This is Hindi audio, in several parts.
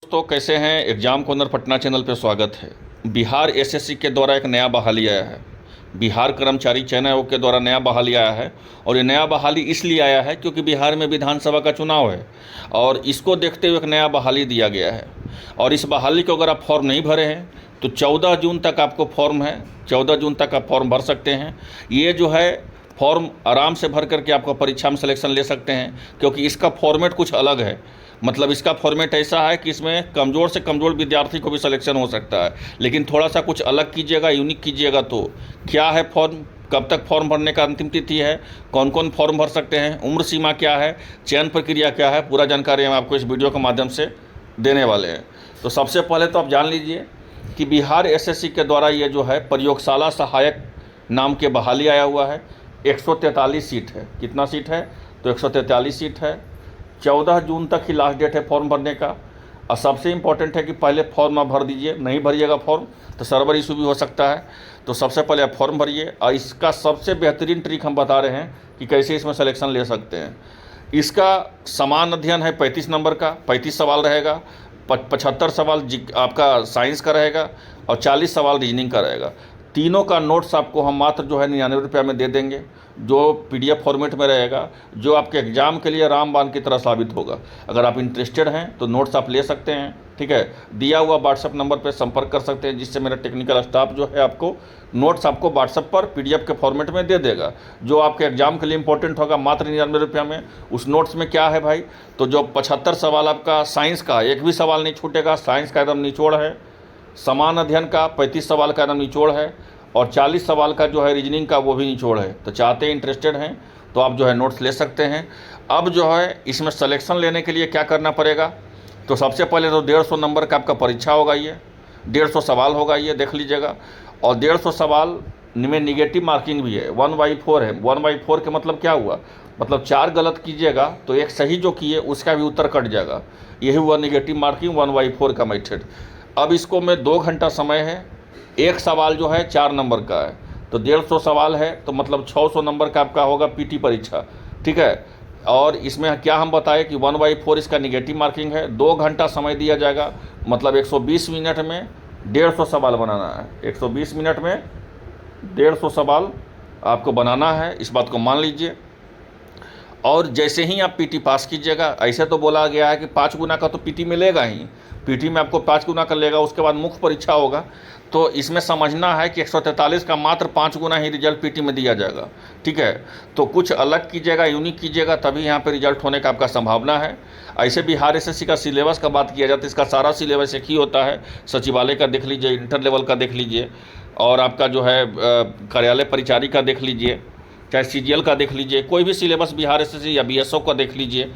दोस्तों कैसे हैं। एग्जाम कॉर्नर पटना चैनल पर स्वागत है। बिहार एसएससी के द्वारा एक नया बहाली आया है। बिहार कर्मचारी चयन आयोग के द्वारा नया बहाली आया है और ये नया बहाली इसलिए आया है क्योंकि बिहार में विधानसभा का चुनाव है और इसको देखते हुए एक नया बहाली दिया गया है। और इस बहाली को अगर आप फॉर्म नहीं भरे हैं तो 14 जून तक आपको फॉर्म है, 14 जून तक आप फॉर्म भर सकते हैं। ये जो है फॉर्म आराम से भर करके आपका परीक्षा में सिलेक्शन ले सकते हैं क्योंकि इसका फॉर्मेट कुछ अलग है। मतलब इसका फॉर्मेट ऐसा है कि इसमें कमज़ोर से कमज़ोर विद्यार्थी को भी सिलेक्शन हो सकता है, लेकिन थोड़ा सा कुछ अलग कीजिएगा, यूनिक कीजिएगा। तो क्या है फॉर्म, कब तक फॉर्म भरने का अंतिम तिथि है, कौन कौन फॉर्म भर सकते हैं, उम्र सीमा क्या है, चयन प्रक्रिया क्या है, पूरा जानकारी हम आपको इस वीडियो के माध्यम से देने वाले हैं। तो सबसे पहले तो आप जान लीजिए कि बिहार एसएससी के द्वारा ये जो है प्रयोगशाला सहायक नाम के बहाली आया हुआ है। 143 सीट है। कितना सीट है? तो 143 सीट है। 14 जून तक ही लास्ट डेट है फॉर्म भरने का। और सबसे इम्पॉर्टेंट है कि पहले फॉर्म आप भर दीजिए। नहीं भरिएगा फॉर्म तो सर्वर इशू भी हो सकता है। तो सबसे पहले आप फॉर्म भरिए और इसका सबसे बेहतरीन ट्रिक हम बता रहे हैं कि कैसे इसमें सिलेक्शन ले सकते हैं। इसका समान अध्ययन है 35 नंबर का, 35 सवाल रहेगा। 75 सवाल आपका साइंस का रहेगा और 40 सवाल रीजनिंग का रहेगा। तीनों का नोट्स आपको हम मात्र जो है 99 रुपये में दे देंगे, जो पीडीएफ फॉर्मेट में रहेगा, जो आपके एग्ज़ाम के लिए रामबाण की तरह साबित होगा। अगर आप इंटरेस्टेड हैं तो नोट्स आप ले सकते हैं, ठीक है। दिया हुआ व्हाट्सअप नंबर पर संपर्क कर सकते हैं, जिससे मेरा टेक्निकल स्टाफ जो है आपको नोट्स आपको व्हाट्सअप पर पीडीएफ के फॉर्मेट में दे देगा, जो आपके एग्ज़ाम के लिए इंपॉर्टेंट होगा, मात्र 99 रुपये में। उस नोट्स में क्या है भाई, तो जो 75 सवाल आपका साइंस का, एक भी सवाल नहीं छूटेगा, साइंस का एकदम निचोड़ है। समान अध्ययन का 35 सवाल का एकदम निचोड़ है और 40 सवाल का जो है रीजनिंग का वो भी निचोड़ है। तो चाहते हैं, इंटरेस्टेड हैं तो आप जो है नोट्स ले सकते हैं। अब जो है इसमें सिलेक्शन लेने के लिए क्या करना पड़ेगा, तो सबसे पहले तो 150 नंबर का आपका परीक्षा होगा। ये 150 सवाल होगा, ये देख लीजिएगा। और 150 सवाल में निगेटिव मार्किंग भी है, 1/4 है। 1/4 के मतलब क्या हुआ, मतलब 4 गलत कीजिएगा तो एक सही जो किए उसका भी उत्तर कट जाएगा। यही हुआ निगेटिव मार्किंग, 1/4 का मेथड। अब इसको में 2 घंटा समय है। एक सवाल जो है 4 नंबर का है, तो 150 सवाल है तो मतलब 600 नंबर का आपका होगा पीटी परीक्षा, ठीक है। और इसमें क्या हम बताएं कि 1/4 इसका निगेटिव मार्किंग है। 2 घंटा समय दिया जाएगा, मतलब 120 मिनट में 150 सवाल बनाना है। 120 मिनट में 150 सवाल आपको बनाना है, इस बात को मान लीजिए। और जैसे ही आप पीटी पास कीजिएगा, ऐसे तो बोला गया है कि 5 गुना का तो पीटी मिलेगा ही, पीटी में आपको 5 गुना कर लेगा, उसके बाद मुख्य परीक्षा होगा। तो इसमें समझना है कि 143 का मात्र 5 गुना ही रिजल्ट पीटी में दिया जाएगा, ठीक है। तो कुछ अलग कीजिएगा, यूनिक कीजिएगा, तभी यहाँ पे रिजल्ट होने का आपका संभावना है। ऐसे बिहार एसएससी का सिलेबस का बात किया जाता है, इसका सारा सिलेबस एक ही होता है। सचिवालय का देख लीजिए, इंटर लेवल का देख लीजिए, और आपका जो है कार्यालय परिचारी का देख लीजिए, चाहे सीजीएल का देख लीजिए, कोई भी सिलेबस बिहार एसएससी या बीएसओ का देख लीजिए।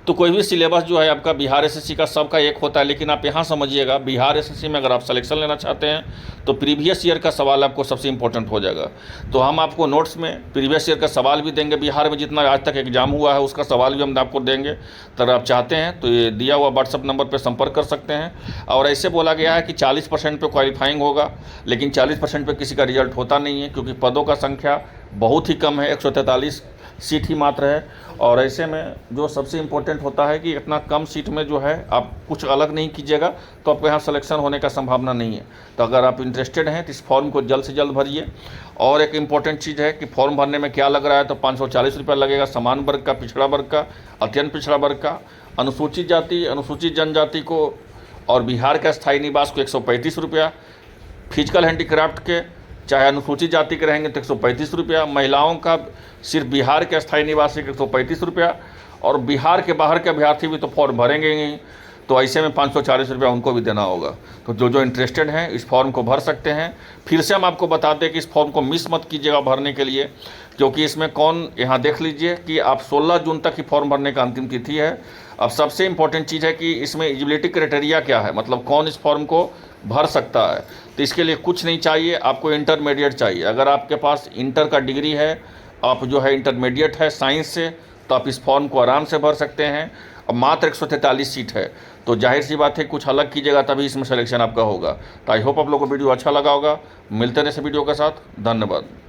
तो कोई भी सिलेबस जो है आपका बिहार एसएससी का सबका एक होता है। लेकिन आप यहाँ समझिएगा, बिहार एसएससी में अगर आप सिलेक्शन लेना चाहते हैं तो प्रीवियस ईयर का सवाल आपको सबसे इंपॉर्टेंट हो जाएगा। तो हम आपको नोट्स में प्रीवियस ईयर का सवाल भी देंगे, बिहार में जितना आज तक एग्जाम हुआ है उसका सवाल भी हम आपको देंगे। तो अगर आप चाहते हैं तो ये दिया हुआ व्हाट्सअप नंबर पर संपर्क कर सकते हैं। और ऐसे बोला गया है कि 40% पे क्वालिफाइंग होगा, लेकिन 40% पे किसी का रिजल्ट होता नहीं है क्योंकि पदों का संख्या बहुत ही कम है, 143 सीट ही मात्र है। और ऐसे में जो सबसे इम्पोर्टेंट होता है कि इतना कम सीट में जो है आप कुछ अलग नहीं कीजिएगा तो आपको यहाँ सिलेक्शन होने का संभावना नहीं है। तो अगर आप इंटरेस्टेड हैं तो इस फॉर्म को जल्द से जल्द भरिए। और एक इम्पॉर्टेंट चीज़ है कि फॉर्म भरने में क्या लग रहा है, तो 540 रुपये लगेगा समान वर्ग का, पिछड़ा वर्ग का, अत्यंत पिछड़ा वर्ग का, अनुसूचित जाति, अनुसूचित जनजाति को और बिहार का स्थायी निवास को 135 रुपया, फिजिकल हैंडीक्राफ्ट के चाहे अनुसूचित जाति के रहेंगे तो 135 रुपया, महिलाओं का सिर्फ बिहार के स्थायी निवासी 135 रुपया, और बिहार के बाहर के अभ्यर्थी भी तो फॉर्म भरेंगे ही, तो ऐसे में 540 रुपया उनको भी देना होगा। तो जो इंटरेस्टेड हैं इस फॉर्म को भर सकते हैं। फिर से हम आपको बताते हैं कि इस फॉर्म को मिस मत कीजिएगा भरने के लिए, क्योंकि इसमें कौन, यहाँ देख लीजिए कि आप 16 जून तक ही फॉर्म भरने का अंतिम तिथि है। अब सबसे इम्पोर्टेंट चीज़ है कि इसमें एलिजिबिलिटी क्राइटेरिया क्या है, मतलब कौन इस फॉर्म को भर सकता है। तो इसके लिए कुछ नहीं चाहिए, आपको इंटरमीडिएट चाहिए। अगर आपके पास इंटर का डिग्री है, आप जो है इंटरमीडिएट है साइंस से, तो आप इस फॉर्म को आराम से भर सकते हैं। और मात्र 143 सीट है, तो जाहिर सी बात है कुछ अलग कीजिएगा तभी इसमें सिलेक्शन आपका होगा। तो आई होप आप लोगों को वीडियो अच्छा लगा होगा। मिलते हैं इस वीडियो के साथ, धन्यवाद।